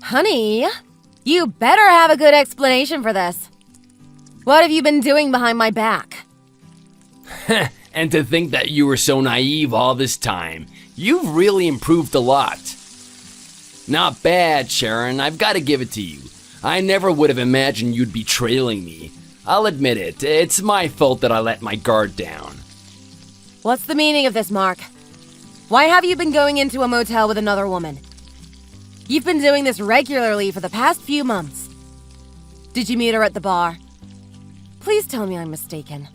Honey, you better have a good explanation for this. What have you been doing behind my back? And to think that you were so naive all this time. You've really improved a lot. Not bad, Sharon. I've got to give it to you. I never would have imagined you'd be trailing me. I'll admit it. It's my fault that I let my guard down. What's the meaning of this, Mark? Why have you been going into a motel with another woman? You've been doing this regularly for the past few months. Did you meet her at the bar? Please tell me I'm mistaken.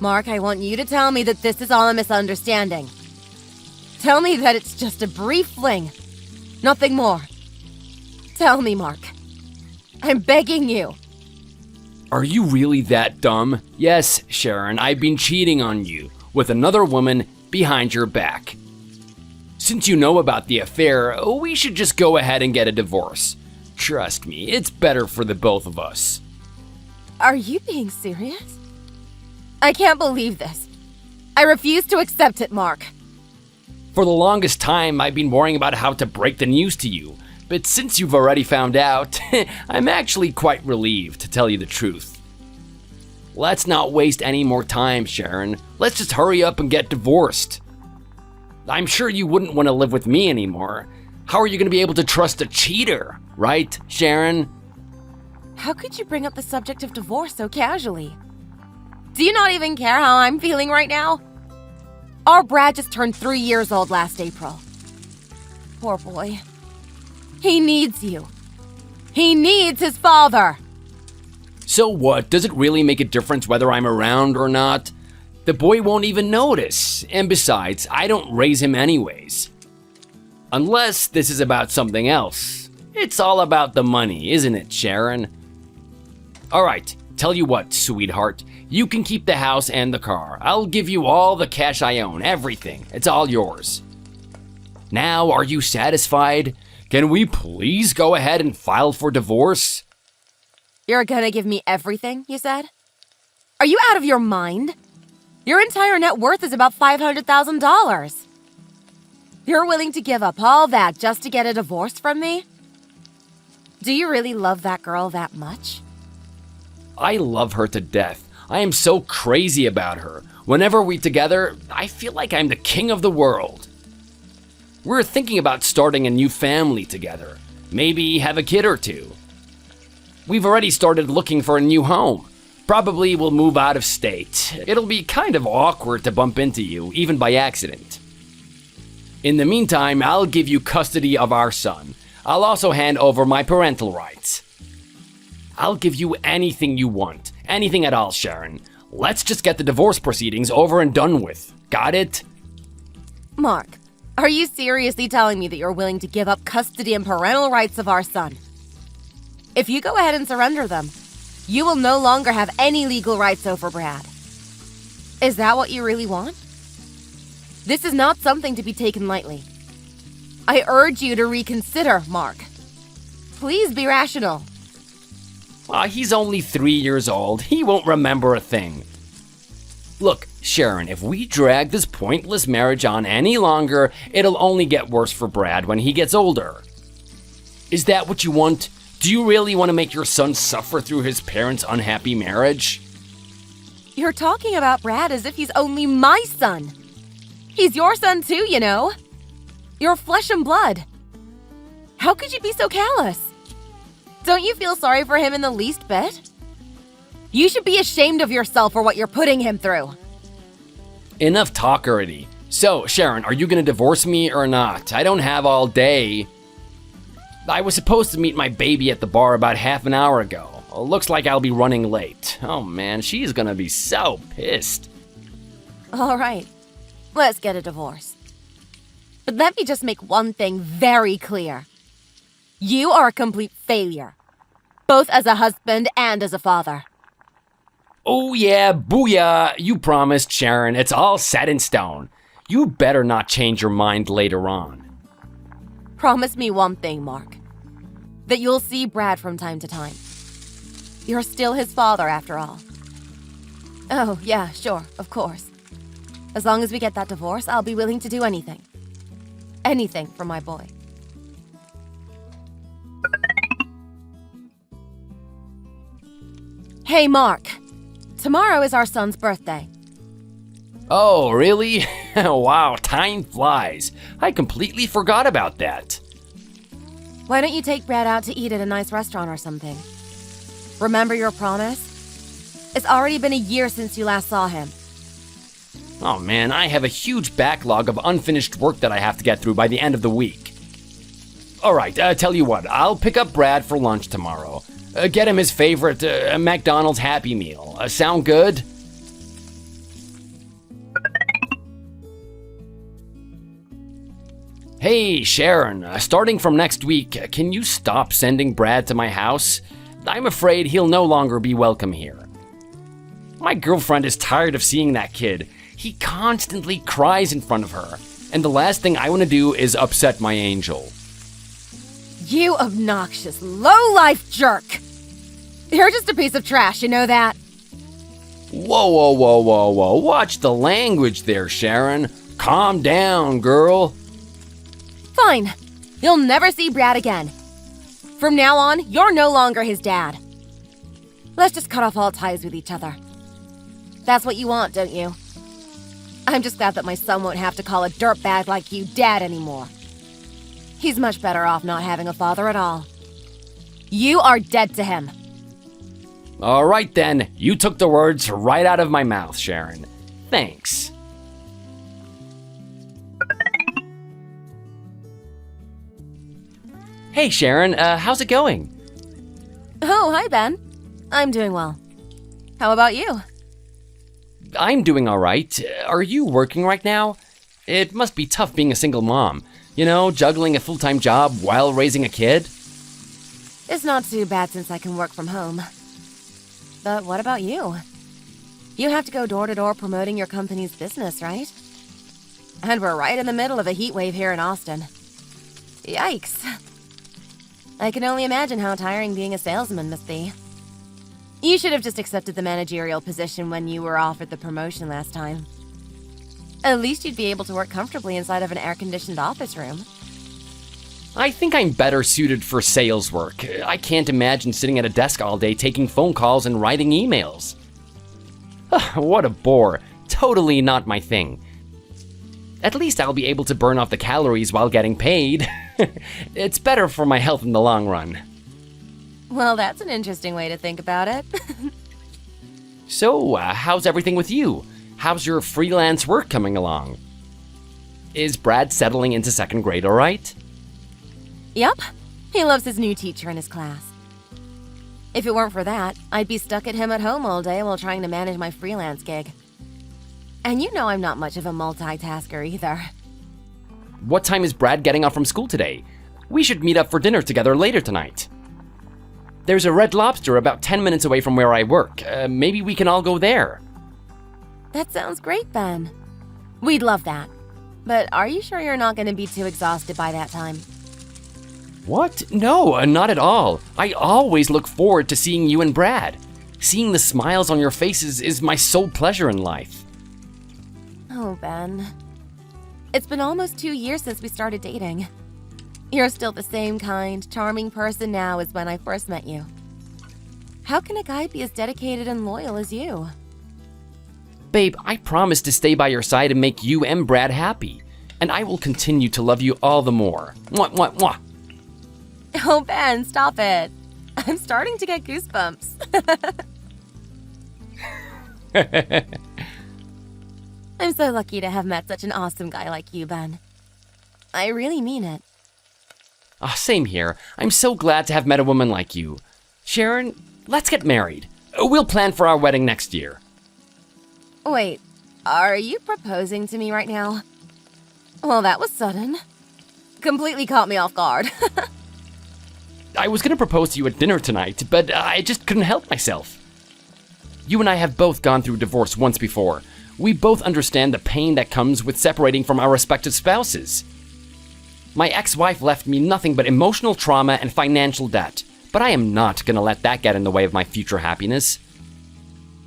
Mark, I want you to tell me that this is all a misunderstanding. Tell me that it's just a brief fling. Nothing more. Tell me, Mark. I'm begging you. Are you really that dumb? Yes, Sharon, I've been cheating on you with another woman behind your back. Since you know about the affair, we should just go ahead and get a divorce. Trust me, it's better for the both of us. Are you being serious? I can't believe this. I refuse to accept it, Mark. For the longest time, I've been worrying about how to break the news to you. But since you've already found out, I'm actually quite relieved, to tell you the truth. Let's not waste any more time, Sharon. Let's just hurry up and get divorced. I'm sure you wouldn't want to live with me anymore. How are you going to be able to trust a cheater, right, Sharon? How could you bring up the subject of divorce so casually? Do you not even care how I'm feeling right now? Our Brad just turned 3 years old last April. Poor boy. He needs you. He needs his father. So what? Does it really make a difference whether I'm around or not? The boy won't even notice. And besides, I don't raise him anyways. Unless this is about something else. It's all about the money, isn't it, Sharon? Alright, tell you what, sweetheart. You can keep the house and the car. I'll give you all the cash I own, everything. It's all yours. Now, are you satisfied? Can we please go ahead and file for divorce? You're gonna give me everything, you said? Are you out of your mind? Your entire net worth is about $500,000. You're willing to give up all that just to get a divorce from me? Do you really love that girl that much? I love her to death. I am so crazy about her. Whenever we're together, I feel like I'm the king of the world. We're thinking about starting a new family together. Maybe have a kid or two. We've already started looking for a new home. Probably we'll move out of state. It'll be kind of awkward to bump into you, even by accident. In the meantime, I'll give you custody of our son. I'll also hand over my parental rights. I'll give you anything you want. Anything at all, Sharon. Let's just get the divorce proceedings over and done with. Got it? Mark, are you seriously telling me that you're willing to give up custody and parental rights of our son? If you go ahead and surrender them, you will no longer have any legal rights over Brad. Is that what you really want? This is not something to be taken lightly. I urge you to reconsider, Mark. Please be rational. He's only 3 years old. He won't remember a thing. Look, Sharon, if we drag this pointless marriage on any longer, it'll only get worse for Brad when he gets older. Is that what you want? Do you really want to make your son suffer through his parents' unhappy marriage? You're talking about Brad as if he's only my son. He's your son too, you know. You're flesh and blood. How could you be so callous? Don't you feel sorry for him in the least bit? You should be ashamed of yourself for what you're putting him through. Enough talk already. So, Sharon, are you going to divorce me or not? I don't have all day. I was supposed to meet my baby at the bar about half an hour ago. Looks like I'll be running late. Oh man, she's gonna be so pissed. All right, let's get a divorce. But let me just make one thing very clear. You are a complete failure, both as a husband and as a father. Oh yeah, booyah! You promised, Sharon. It's all set in stone. You better not change your mind later on. Promise me one thing, Mark. That you'll see Brad from time to time. You're still his father, after all. Oh, yeah, sure, of course. As long as we get that divorce, I'll be willing to do anything. Anything for my boy. Hey, Mark. Tomorrow is our son's birthday. Oh, really? Wow, time flies. I completely forgot about that. Why don't you take Brad out to eat at a nice restaurant or something? Remember your promise? It's already been a year since you last saw him. Oh man, I have a huge backlog of unfinished work that I have to get through by the end of the week. Alright, tell you what, I'll pick up Brad for lunch tomorrow. Get him his favorite McDonald's Happy Meal. Sound good? Hey, Sharon, starting from next week, can you stop sending Brad to my house? I'm afraid he'll no longer be welcome here. My girlfriend is tired of seeing that kid. He constantly cries in front of her, and the last thing I want to do is upset my angel. You obnoxious, low-life jerk! You're just a piece of trash, you know that? Whoa. Watch the language there, Sharon. Calm down, girl. Fine. You'll never see Brad again. From now on, you're no longer his dad. Let's just cut off all ties with each other. That's what you want, don't you? I'm just glad that my son won't have to call a dirtbag like you dad anymore. He's much better off not having a father at all. You are dead to him. All right then, you took the words right out of my mouth, Sharon. Thanks. Hey Sharon, how's it going? Oh, hi Ben. I'm doing well. How about you? I'm doing all right. Are you working right now? It must be tough being a single mom. You know, juggling a full-time job while raising a kid. It's not too bad since I can work from home. But what about you? You have to go door to door promoting your company's business, right? And we're right in the middle of a heat wave here in Austin. Yikes. I can only imagine how tiring being a salesman must be. You should have just accepted the managerial position when you were offered the promotion last time. At least you'd be able to work comfortably inside of an air-conditioned office room. I think I'm better suited for sales work. I can't imagine sitting at a desk all day taking phone calls and writing emails. What a bore. Totally not my thing. At least I'll be able to burn off the calories while getting paid. It's better for my health in the long run. Well, that's an interesting way to think about it. So, how's everything with you? How's your freelance work coming along? Is Brad settling into second grade all right? Yep. He loves his new teacher in his class. If it weren't for that, I'd be stuck at him at home all day while trying to manage my freelance gig. And you know I'm not much of a multitasker either. What time is Brad getting off from school today? We should meet up for dinner together later tonight. There's a Red Lobster about 10 minutes away from where I work. Maybe we can all go there. That sounds great, Ben. We'd love that. But are you sure you're not going to be too exhausted by that time? What? No, not at all. I always look forward to seeing you and Brad. Seeing the smiles on your faces is my sole pleasure in life. Oh, Ben. It's been almost 2 years since we started dating. You're still the same kind, charming person now as when I first met you. How can a guy be as dedicated and loyal as you? Babe, I promise to stay by your side and make you and Brad happy. And I will continue to love you all the more. Mwah, mwah, mwah. Oh, Ben, stop it. I'm starting to get goosebumps. I'm so lucky to have met such an awesome guy like you, Ben. I really mean it. Same here. I'm so glad to have met a woman like you. Sharon, let's get married. We'll plan for our wedding next year. Wait, are you proposing to me right now? Well, that was sudden. Completely caught me off guard. I was gonna propose to you at dinner tonight, but I just couldn't help myself. You and I have both gone through divorce once before. We both understand the pain that comes with separating from our respective spouses. My ex-wife left me nothing but emotional trauma and financial debt, but I am not gonna let that get in the way of my future happiness.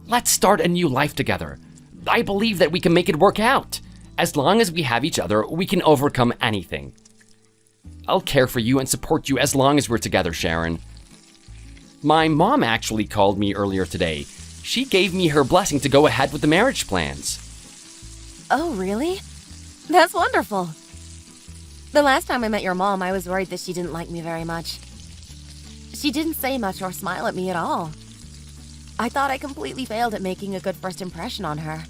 Let's start a new life together. I believe that we can make it work out. As long as we have each other, we can overcome anything. I'll care for you and support you as long as we're together, Sharon. My mom actually called me earlier today. She gave me her blessing to go ahead with the marriage plans. Oh, really? That's wonderful. The last time I met your mom, I was worried that she didn't like me very much. She didn't say much or smile at me at all. I thought I completely failed at making a good first impression on her.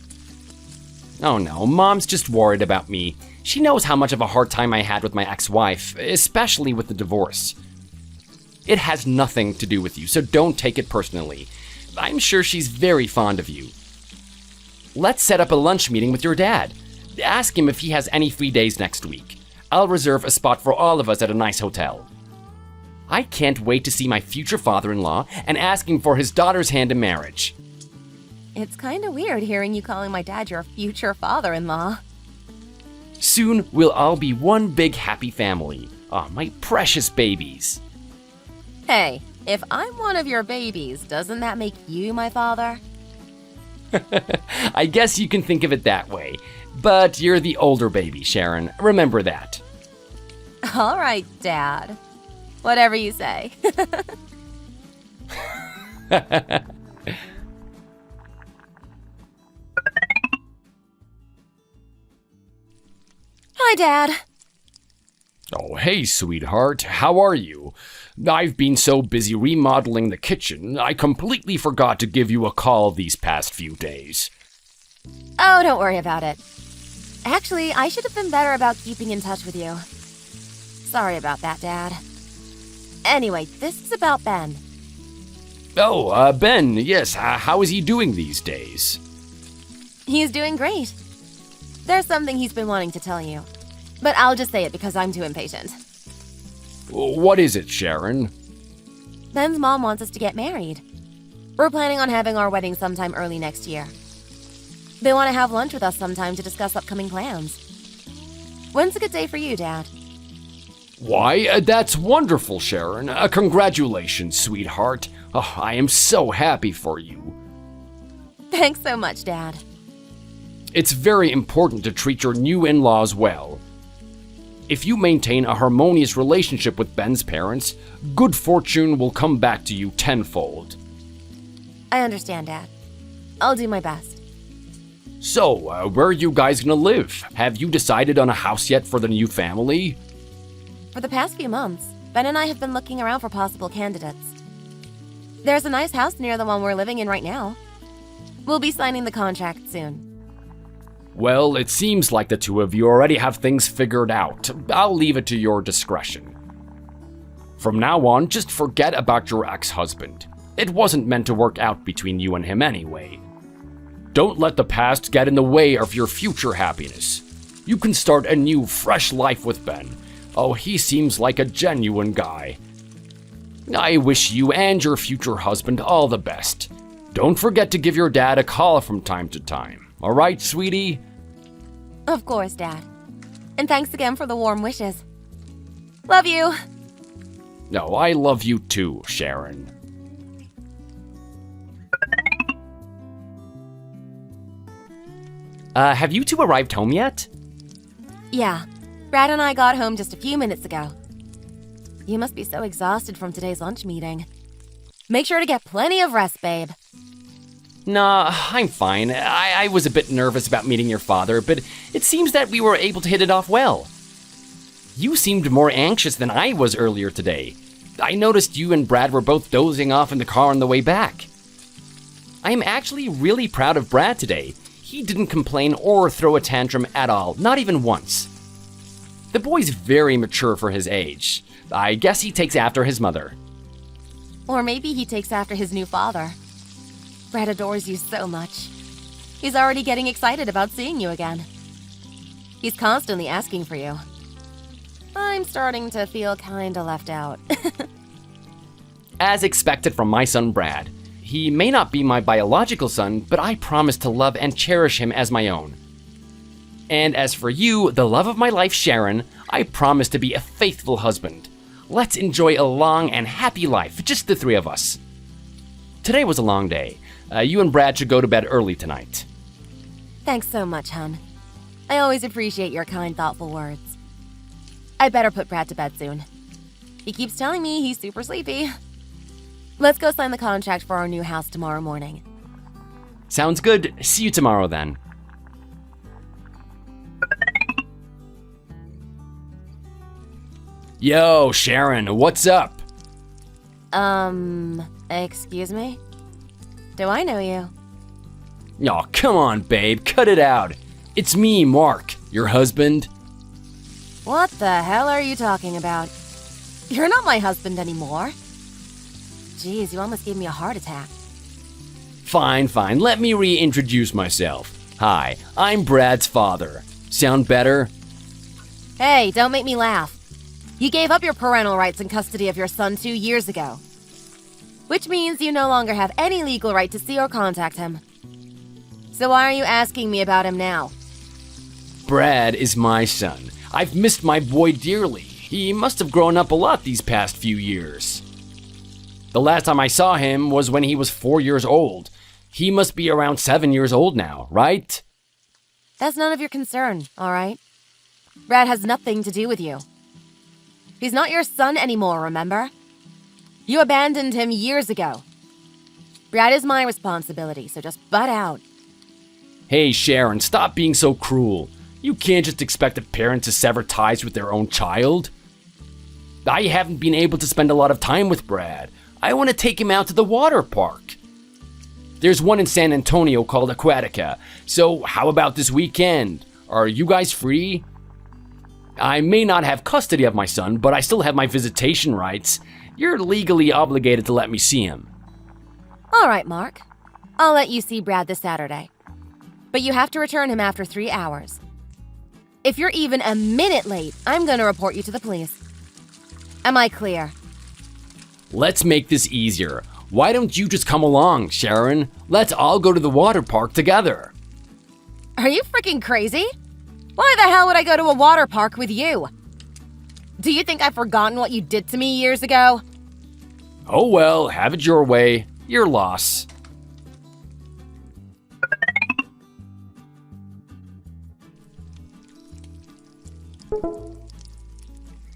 Oh no, Mom's just worried about me. She knows how much of a hard time I had with my ex-wife, especially with the divorce. It has nothing to do with you, so don't take it personally. I'm sure she's very fond of you. Let's set up a lunch meeting with your dad. Ask him if he has any free days next week. I'll reserve a spot for all of us at a nice hotel. I can't wait to see my future father-in-law and ask him for his daughter's hand in marriage. It's kinda weird hearing you calling my dad your future father-in-law. Soon, we'll all be one big happy family. Oh, my precious babies. Hey, if I'm one of your babies, doesn't that make you my father? I guess you can think of it that way. But you're the older baby, Sharon. Remember that. All right, Dad. Whatever you say. Hi, Dad. Oh, hey, sweetheart. How are you? I've been so busy remodeling the kitchen, I completely forgot to give you a call these past few days. Oh, don't worry about it. Actually, I should have been better about keeping in touch with you. Sorry about that, Dad. Anyway, this is about Ben. Oh, Ben, yes. How is he doing these days? He's doing great. There's something he's been wanting to tell you. But I'll just say it because I'm too impatient. What is it, Sharon? Ben's mom wants us to get married. We're planning on having our wedding sometime early next year. They want to have lunch with us sometime to discuss upcoming plans. When's a good day for you, Dad? Why, that's wonderful, Sharon. Congratulations, sweetheart. Oh, I am so happy for you. Thanks so much, Dad. It's very important to treat your new in-laws well. If you maintain a harmonious relationship with Ben's parents, good fortune will come back to you tenfold. I understand, Dad. I'll do my best. So, where are you guys gonna live? Have you decided on a house yet for the new family? For the past few months, Ben and I have been looking around for possible candidates. There's a nice house near the one we're living in right now. We'll be signing the contract soon. Well, it seems like the two of you already have things figured out. I'll leave it to your discretion. From now on, just forget about your ex-husband. It wasn't meant to work out between you and him anyway. Don't let the past get in the way of your future happiness. You can start a new, fresh life with Ben. Oh, he seems like a genuine guy. I wish you and your future husband all the best. Don't forget to give your dad a call from time to time. All right, sweetie? Of course, Dad. And thanks again for the warm wishes. Love you. No, I love you too, Sharon. Have you two arrived home yet? Yeah. Brad and I got home just a few minutes ago. You must be so exhausted from today's lunch meeting. Make sure to get plenty of rest, babe. Nah, I'm fine. I was a bit nervous about meeting your father, but it seems that we were able to hit it off well. You seemed more anxious than I was earlier today. I noticed you and Brad were both dozing off in the car on the way back. I am actually really proud of Brad today. He didn't complain or throw a tantrum at all, not even once. The boy's very mature for his age. I guess he takes after his mother. Or maybe he takes after his new father. Brad adores you so much. He's already getting excited about seeing you again. He's constantly asking for you. I'm starting to feel kinda left out. As expected from my son Brad. He may not be my biological son, but I promise to love and cherish him as my own. And as for you, the love of my life, Sharon, I promise to be a faithful husband. Let's enjoy a long and happy life, just the three of us. Today was a long day. You and Brad should go to bed early tonight. Thanks so much, hon. I always appreciate your kind, thoughtful words. I better put Brad to bed soon. He keeps telling me he's super sleepy. Let's go sign the contract for our new house tomorrow morning. Sounds good. See you tomorrow then. Yo, Sharon, what's up? Excuse me? Do I know you? Aw, come on, babe, cut it out. It's me, Mark, your husband. What the hell are you talking about? You're not my husband anymore. Jeez, you almost gave me a heart attack. Fine, let me reintroduce myself. Hi, I'm Brad's father. Sound better? Hey, don't make me laugh. You gave up your parental rights and custody of your son 2 years ago. Which means you no longer have any legal right to see or contact him. So why are you asking me about him now? Brad is my son. I've missed my boy dearly. He must have grown up a lot these past few years. The last time I saw him was when he was 4 years old. He must be around 7 years old now, right? That's none of your concern, alright? Brad has nothing to do with you. He's not your son anymore, remember? You abandoned him years ago. Brad is my responsibility, so just butt out. Hey, Sharon, stop being so cruel. You can't just expect a parent to sever ties with their own child. I haven't been able to spend a lot of time with Brad. I want to take him out to the water park. There's one in San Antonio called Aquatica, so how about this weekend? Are you guys free? I may not have custody of my son, but I still have my visitation rights. You're legally obligated to let me see him. Alright, Mark. I'll let you see Brad this Saturday. But you have to return him after 3 hours. If you're even a minute late, I'm gonna report you to the police. Am I clear? Let's make this easier. Why don't you just come along, Sharon? Let's all go to the water park together. Are you freaking crazy? Why the hell would I go to a water park with you? Do you think I've forgotten what you did to me years ago? Oh well, have it your way. Your loss.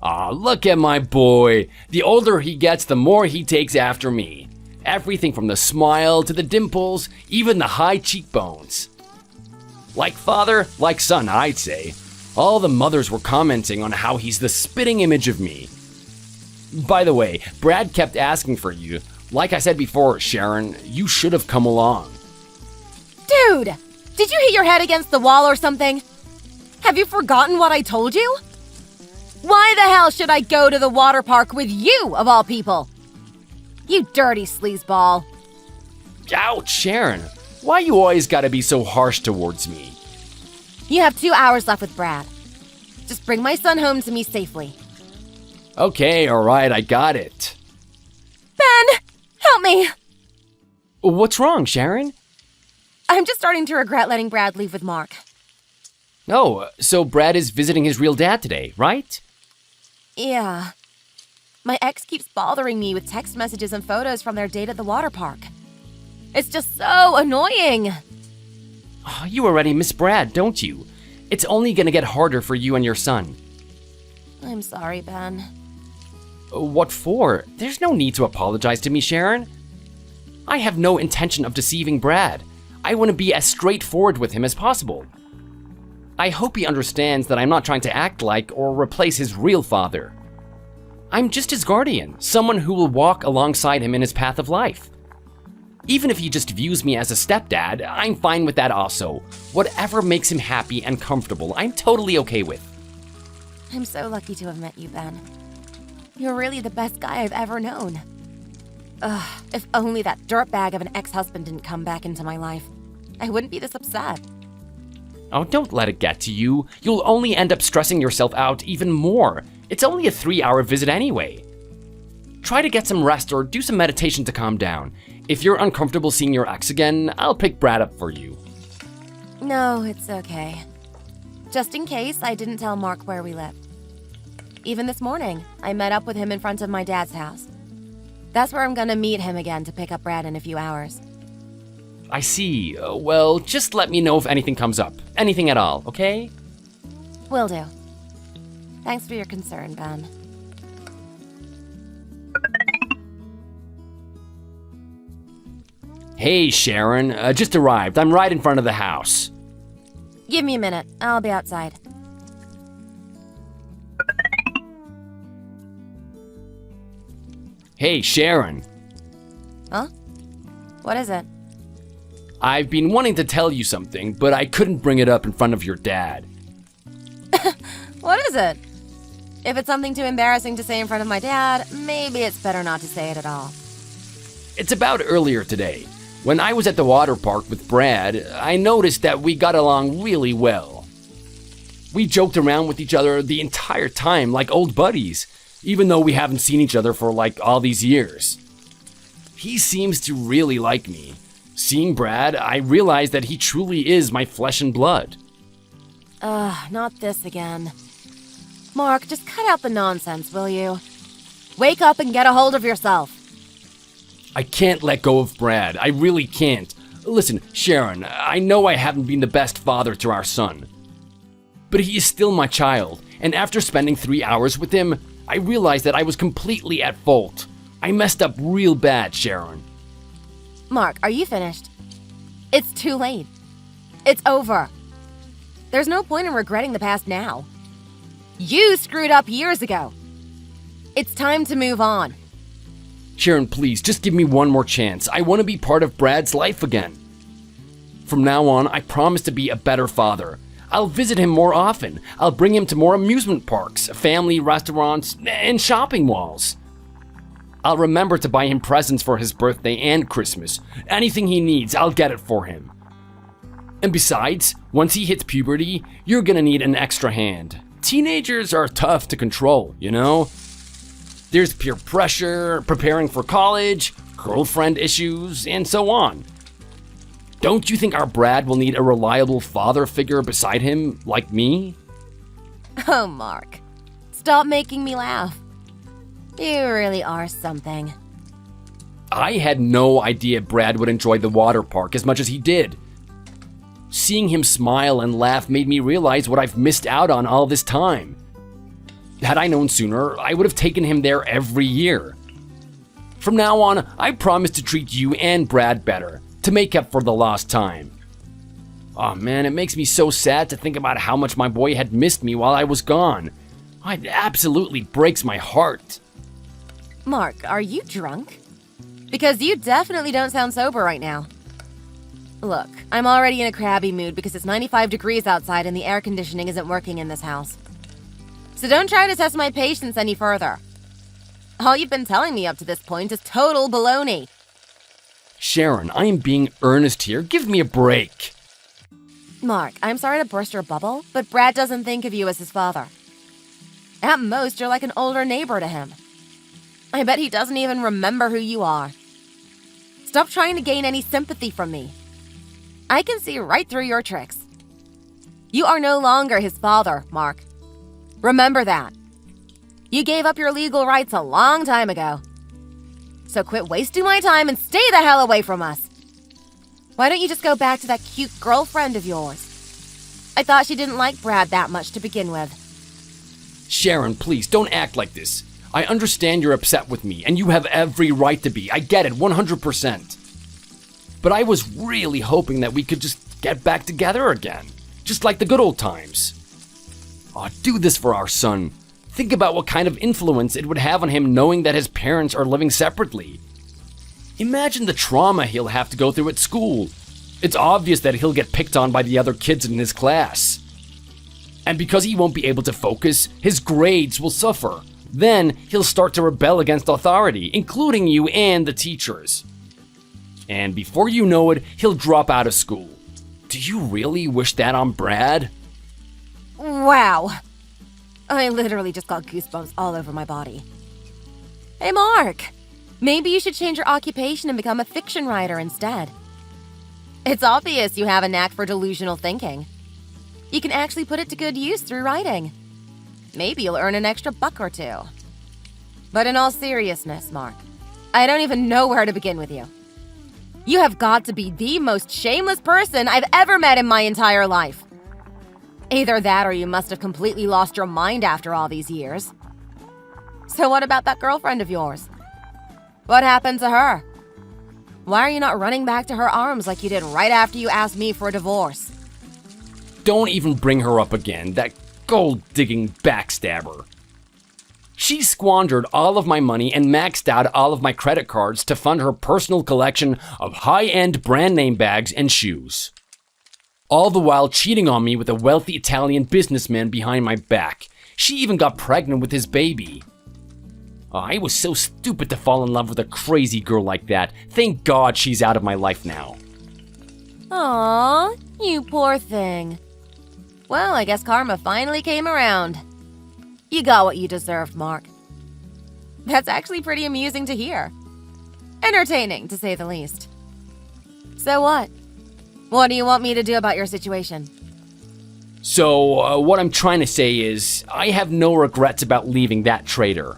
Aw, look at my boy. The older he gets, the more he takes after me. Everything from the smile to the dimples, even the high cheekbones. Like father, like son, I'd say. All the mothers were commenting on how he's the spitting image of me. By the way, Brad kept asking for you. Like I said before, Sharon, you should have come along. Dude! Did you hit your head against the wall or something? Have you forgotten what I told you? Why the hell should I go to the water park with you, of all people? You dirty sleazeball. Ouch, Sharon. Why you always gotta be so harsh towards me? You have 2 hours left with Brad. Just bring my son home to me safely. Okay, alright, I got it. Ben! Help me! What's wrong, Sharon? I'm just starting to regret letting Brad leave with Mark. Oh, so Brad is visiting his real dad today, right? Yeah. My ex keeps bothering me with text messages and photos from their date at the water park. It's just so annoying. Oh, you already miss Brad, don't you? It's only gonna get harder for you and your son. I'm sorry, Ben. What for? There's no need to apologize to me, Sharon. I have no intention of deceiving Brad. I want to be as straightforward with him as possible. I hope he understands that I'm not trying to act like or replace his real father. I'm just his guardian, someone who will walk alongside him in his path of life. Even if he just views me as a stepdad, I'm fine with that also. Whatever makes him happy and comfortable, I'm totally okay with. I'm so lucky to have met you, Ben. You're really the best guy I've ever known. Ugh, if only that dirtbag of an ex-husband didn't come back into my life. I wouldn't be this upset. Oh, don't let it get to you. You'll only end up stressing yourself out even more. It's only a 3-hour visit anyway. Try to get some rest or do some meditation to calm down. If you're uncomfortable seeing your ex again, I'll pick Brad up for you. No, it's okay. Just in case, I didn't tell Mark where we live. Even this morning, I met up with him in front of my dad's house. That's where I'm gonna meet him again to pick up Brad in a few hours. I see. Well, just let me know if anything comes up. Anything at all, okay? Will do. Thanks for your concern, Ben. Hey, Sharon, just arrived. I'm right in front of the house. Give me a minute. I'll be outside. Hey, Sharon. Huh? What is it? I've been wanting to tell you something, but I couldn't bring it up in front of your dad. What is it? If it's something too embarrassing to say in front of my dad, maybe it's better not to say it at all. It's about earlier today. When I was at the water park with Brad, I noticed that we got along really well. We joked around with each other the entire time like old buddies, even though we haven't seen each other for like all these years. He seems to really like me. Seeing Brad, I realized that he truly is my flesh and blood. Not this again. Mark, just cut out the nonsense, will you? Wake up and get a hold of yourself. I can't let go of Brad. I really can't. Listen, Sharon, I know I haven't been the best father to our son. But he is still my child, and after spending 3 hours with him, I realized that I was completely at fault. I messed up real bad, Sharon. Mark, are you finished? It's too late. It's over. There's no point in regretting the past now. You screwed up years ago. It's time to move on. Sharon, please, just give me one more chance. I want to be part of Brad's life again. From now on, I promise to be a better father. I'll visit him more often. I'll bring him to more amusement parks, family restaurants, and shopping malls. I'll remember to buy him presents for his birthday and Christmas. Anything he needs, I'll get it for him. And besides, once he hits puberty, you're gonna need an extra hand. Teenagers are tough to control, you know? There's peer pressure, preparing for college, girlfriend issues, and so on. Don't you think our Brad will need a reliable father figure beside him, like me? Oh, Mark. Stop making me laugh. You really are something. I had no idea Brad would enjoy the water park as much as he did. Seeing him smile and laugh made me realize what I've missed out on all this time. Had I known sooner, I would have taken him there every year. From now on, I promise to treat you and Brad better, to make up for the lost time. Oh man, it makes me so sad to think about how much my boy had missed me while I was gone. It absolutely breaks my heart. Mark, are you drunk? Because you definitely don't sound sober right now. Look, I'm already in a crabby mood because it's 95 degrees outside and the air conditioning isn't working in this house. So don't try to test my patience any further. All you've been telling me up to this point is total baloney. Sharon, I am being earnest here. Give me a break. Mark, I'm sorry to burst your bubble, but Brad doesn't think of you as his father. At most, you're like an older neighbor to him. I bet he doesn't even remember who you are. Stop trying to gain any sympathy from me. I can see right through your tricks. You are no longer his father, Mark. Remember that. You gave up your legal rights a long time ago. So quit wasting my time and stay the hell away from us. Why don't you just go back to that cute girlfriend of yours? I thought she didn't like Brad that much to begin with. Sharon, please, don't act like this. I understand you're upset with me, and you have every right to be. I get it, 100%. But I was really hoping that we could just get back together again. Just like the good old times. Oh, do this for our son. Think about what kind of influence it would have on him knowing that his parents are living separately. Imagine the trauma he'll have to go through at school. It's obvious that he'll get picked on by the other kids in his class. And because he won't be able to focus, his grades will suffer. Then he'll start to rebel against authority, including you and the teachers. And before you know it, he'll drop out of school. Do you really wish that on Brad? Wow. I literally just got goosebumps all over my body. Hey, Mark. Maybe you should change your occupation and become a fiction writer instead. It's obvious you have a knack for delusional thinking. You can actually put it to good use through writing. Maybe you'll earn an extra buck or two. But in all seriousness, Mark, I don't even know where to begin with you. You have got to be the most shameless person I've ever met in my entire life. Either that or you must have completely lost your mind after all these years. So what about that girlfriend of yours? What happened to her? Why are you not running back to her arms like you did right after you asked me for a divorce? Don't even bring her up again, that gold-digging backstabber. She squandered all of my money and maxed out all of my credit cards to fund her personal collection of high-end brand-name bags and shoes. All the while cheating on me with a wealthy Italian businessman behind my back. She even got pregnant with his baby. I was so stupid to fall in love with a crazy girl like that. Thank God she's out of my life now. Aww, you poor thing. Well, I guess karma finally came around. You got what you deserved, Mark. That's actually pretty amusing to hear. Entertaining, to say the least. So what? What do you want me to do about your situation? So, what I'm trying to say is, I have no regrets about leaving that traitor.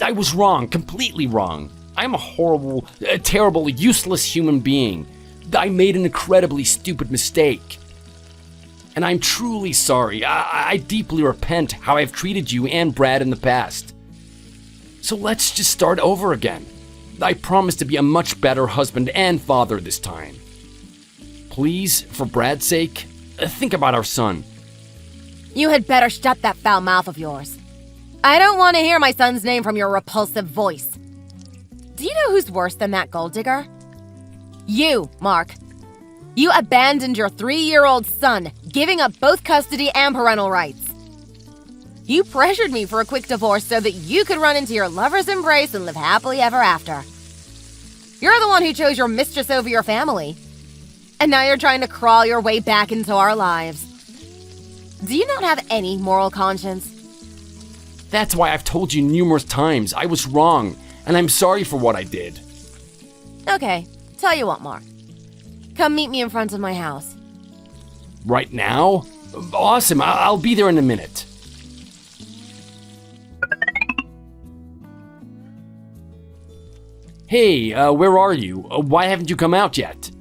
I was wrong, completely wrong. I'm a horrible, terrible, useless human being. I made an incredibly stupid mistake. And I'm truly sorry. I deeply repent how I've treated you and Brad in the past. So let's just start over again. I promise to be a much better husband and father this time. Please, for Brad's sake, think about our son. You had better shut that foul mouth of yours. I don't want to hear my son's name from your repulsive voice. Do you know who's worse than that gold digger? You, Mark. You abandoned your 3-year-old son, giving up both custody and parental rights. You pressured me for a quick divorce so that you could run into your lover's embrace and live happily ever after. You're the one who chose your mistress over your family. And now you're trying to crawl your way back into our lives. Do you not have any moral conscience? That's why I've told you numerous times I was wrong, and I'm sorry for what I did. Okay, tell you what, Mark. Come meet me in front of my house. Right now? Awesome, I'll be there in a minute. Hey, where are you? Why haven't you come out yet?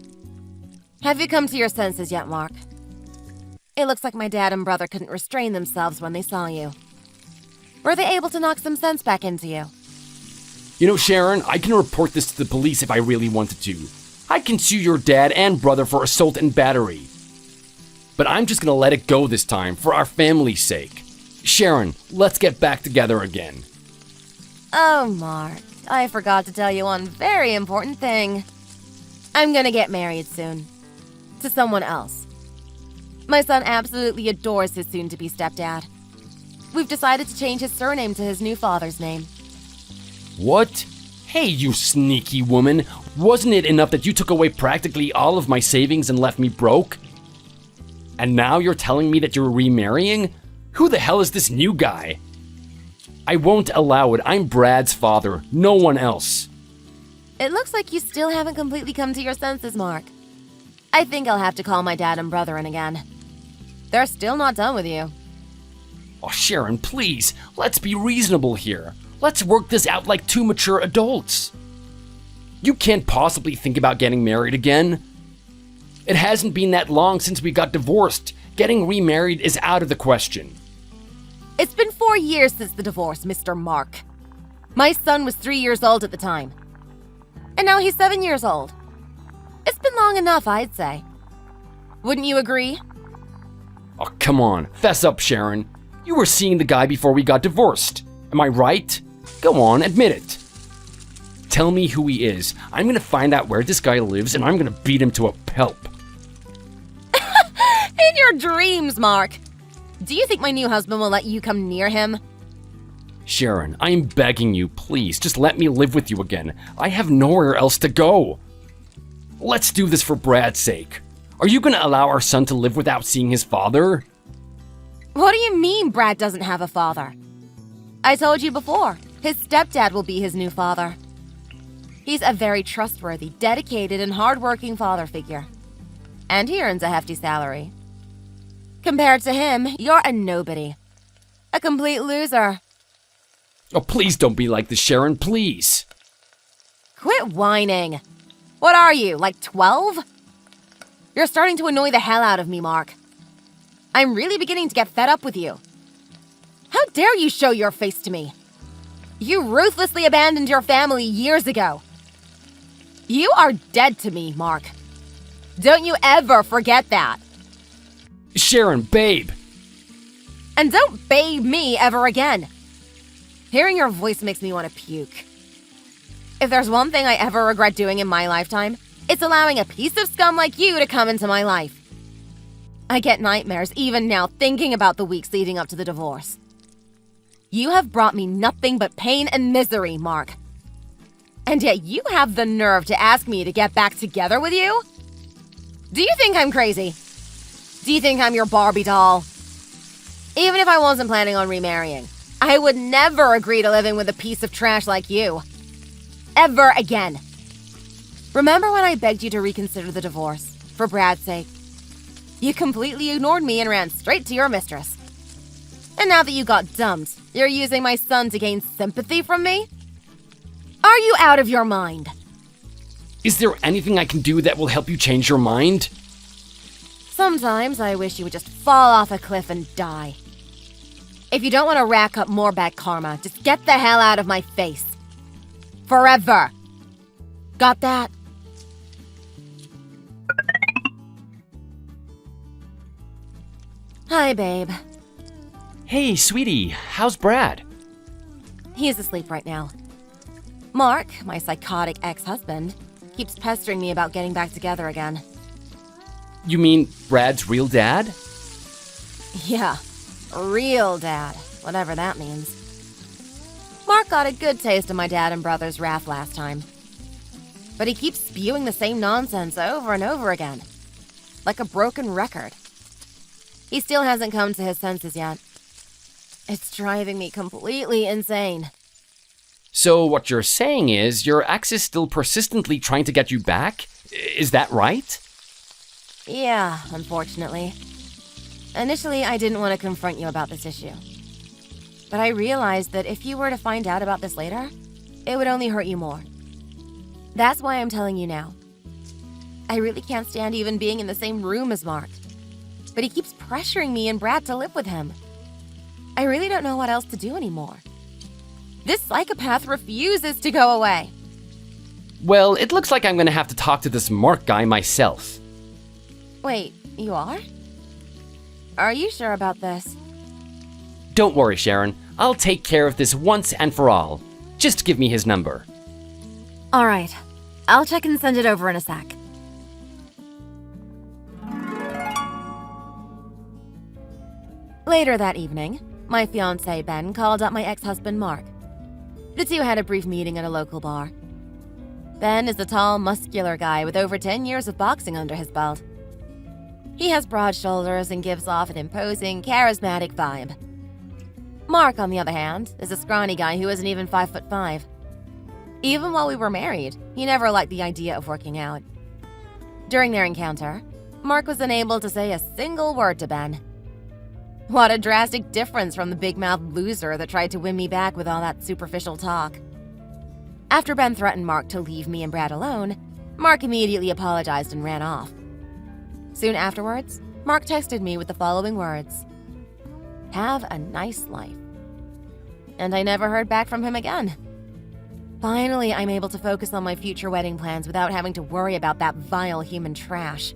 Have you come to your senses yet, Mark? It looks like my dad and brother couldn't restrain themselves when they saw you. Were they able to knock some sense back into you? You know, Sharon, I can report this to the police if I really wanted to. I can sue your dad and brother for assault and battery. But I'm just gonna let it go this time, for our family's sake. Sharon, let's get back together again. Oh, Mark, I forgot to tell you one very important thing. I'm gonna get married soon. To someone else. My son absolutely adores his soon-to-be stepdad. We've decided to change his surname to his new father's name. What? Hey, you sneaky woman. Wasn't it enough that you took away practically all of my savings and left me broke? And now you're telling me that you're remarrying? Who the hell is this new guy? I won't allow it. I'm Brad's father, no one else. It looks like you still haven't completely come to your senses, Mark. I think I'll have to call my dad and brother in again. They're still not done with you. Oh, Sharon, please, let's be reasonable here. Let's work this out like two mature adults. You can't possibly think about getting married again. It hasn't been that long since we got divorced. Getting remarried is out of the question. It's been 4 years since the divorce, Mr. Mark. My son was 3 years old at the time. And now he's 7 years old. It's been long enough, I'd say. Wouldn't you agree? Oh, come on. Fess up, Sharon. You were seeing the guy before we got divorced. Am I right? Go on, admit it. Tell me who he is. I'm gonna find out where this guy lives and I'm gonna beat him to a pulp. In your dreams, Mark. Do you think my new husband will let you come near him? Sharon, I'm begging you, please, just let me live with you again. I have nowhere else to go. Let's do this for Brad's sake. Are you gonna allow our son to live without seeing his father? What do you mean Brad doesn't have a father? I told you before, his stepdad will be his new father. He's a very trustworthy, dedicated, and hardworking father figure. And he earns a hefty salary. Compared to him, you're a nobody. A complete loser. Oh, please don't be like this, Sharon, please. Quit whining. What are you, like 12? You're starting to annoy the hell out of me, Mark. I'm really beginning to get fed up with you. How dare you show your face to me? You ruthlessly abandoned your family years ago. You are dead to me, Mark. Don't you ever forget that. Sharon, babe! And don't babe me ever again. Hearing your voice makes me want to puke. If there's one thing I ever regret doing in my lifetime, it's allowing a piece of scum like you to come into my life. I get nightmares even now thinking about the weeks leading up to the divorce. You have brought me nothing but pain and misery, Mark. And yet you have the nerve to ask me to get back together with you? Do you think I'm crazy? Do you think I'm your Barbie doll? Even if I wasn't planning on remarrying, I would never agree to living with a piece of trash like you. Ever again. Remember when I begged you to reconsider the divorce, for Brad's sake? You completely ignored me and ran straight to your mistress. And now that you got dumped, you're using my son to gain sympathy from me? Are you out of your mind? Is there anything I can do that will help you change your mind? Sometimes I wish you would just fall off a cliff and die. If you don't want to rack up more bad karma, just get the hell out of my face. Forever. Got that? Hi, babe. Hey, sweetie, how's Brad? He's asleep right now. Mark, my psychotic ex-husband, keeps pestering me about getting back together again. You mean Brad's real dad? Yeah, real dad, whatever that means. Mark got a good taste of my dad and brother's wrath last time. But he keeps spewing the same nonsense over and over again. Like a broken record. He still hasn't come to his senses yet. It's driving me completely insane. So what you're saying is your ex is still persistently trying to get you back? Is that right? Yeah, unfortunately. Initially, I didn't want to confront you about this issue. But I realized that if you were to find out about this later, it would only hurt you more. That's why I'm telling you now. I really can't stand even being in the same room as Mark. But he keeps pressuring me and Brad to live with him. I really don't know what else to do anymore. This psychopath refuses to go away. Well, it looks like I'm gonna have to talk to this Mark guy myself. Wait, you are? Are you sure about this? Don't worry, Sharon. I'll take care of this once and for all. Just give me his number. All right. I'll check and send it over in a sec. Later that evening, my fiancé Ben called up my ex-husband Mark. The two had a brief meeting at a local bar. Ben is a tall, muscular guy with over 10 years of boxing under his belt. He has broad shoulders and gives off an imposing, charismatic vibe. Mark, on the other hand, is a scrawny guy who isn't even 5'5". Even while we were married, he never liked the idea of working out. During their encounter, Mark was unable to say a single word to Ben. What a drastic difference from the big-mouthed loser that tried to win me back with all that superficial talk. After Ben threatened Mark to leave me and Brad alone, Mark immediately apologized and ran off. Soon afterwards, Mark texted me with the following words: "Have a nice life." And I never heard back from him again. Finally, I'm able to focus on my future wedding plans without having to worry about that vile human trash.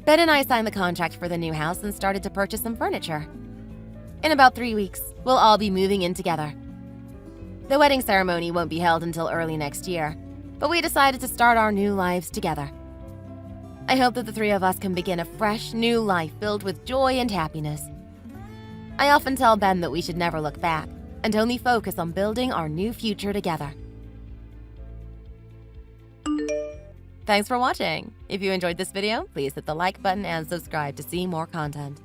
Ben and I signed the contract for the new house and started to purchase some furniture. In about 3 weeks, we'll all be moving in together. The wedding ceremony won't be held until early next year, but we decided to start our new lives together. I hope that the three of us can begin a fresh, new life filled with joy and happiness. I often tell Ben that we should never look back and only focus on building our new future together. Thanks for watching. If you enjoyed this video, please hit the like button and subscribe to see more content.